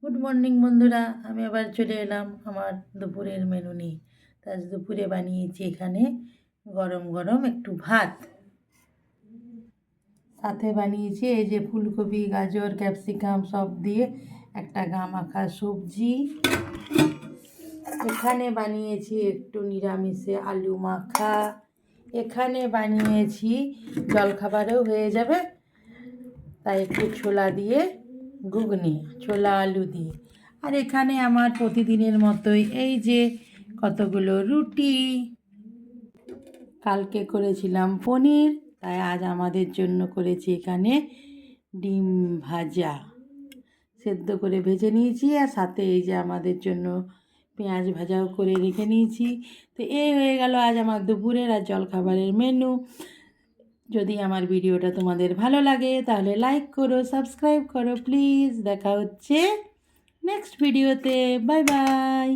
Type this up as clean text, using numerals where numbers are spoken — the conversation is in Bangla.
গুড মর্নিং বন্ধুরা, আমি আবার চলে এলাম আমার দুপুরের মেনু নিয়ে। আজ দুপুরে বানিয়েছি এখানে গরম গরম একটু ভাত, সাথে বানিয়েছি এই যে ফুলকপি, গাজর, ক্যাপসিকাম সব দিয়ে একটা গা মাখা সবজি। এখানে বানিয়েছি একটু নিরামিষে আলু মাখা। এখানে বানিয়েছি জলখাবারেও হয়ে যাবে, তাই একটু ছোলা দিয়ে ঘুগনি, ছোলা আলু দিয়ে। আর এখানে আমার প্রতিদিনের মতোই এই যে কতগুলো রুটি। কালকে করেছিলাম পনির, তাই আজ আমাদের জন্য করেছি এখানে ডিম ভাজা, সেদ্ধ করে ভেজে নিয়েছি। আর সাথে এই যে আমাদের জন্য পেঁয়াজ ভাজাও করে রেখে নিয়েছি। তো এই হয়ে গেল আজ আমার দুপুরের আর জলখাবারের মেনু। যদি আমার ভিডিওটা তোমাদের ভালো লাগে তাহলে লাইক করো, সাবস্ক্রাইব করো প্লিজ। দেখা হচ্ছে নেক্সট ভিডিওতে। Bye bye.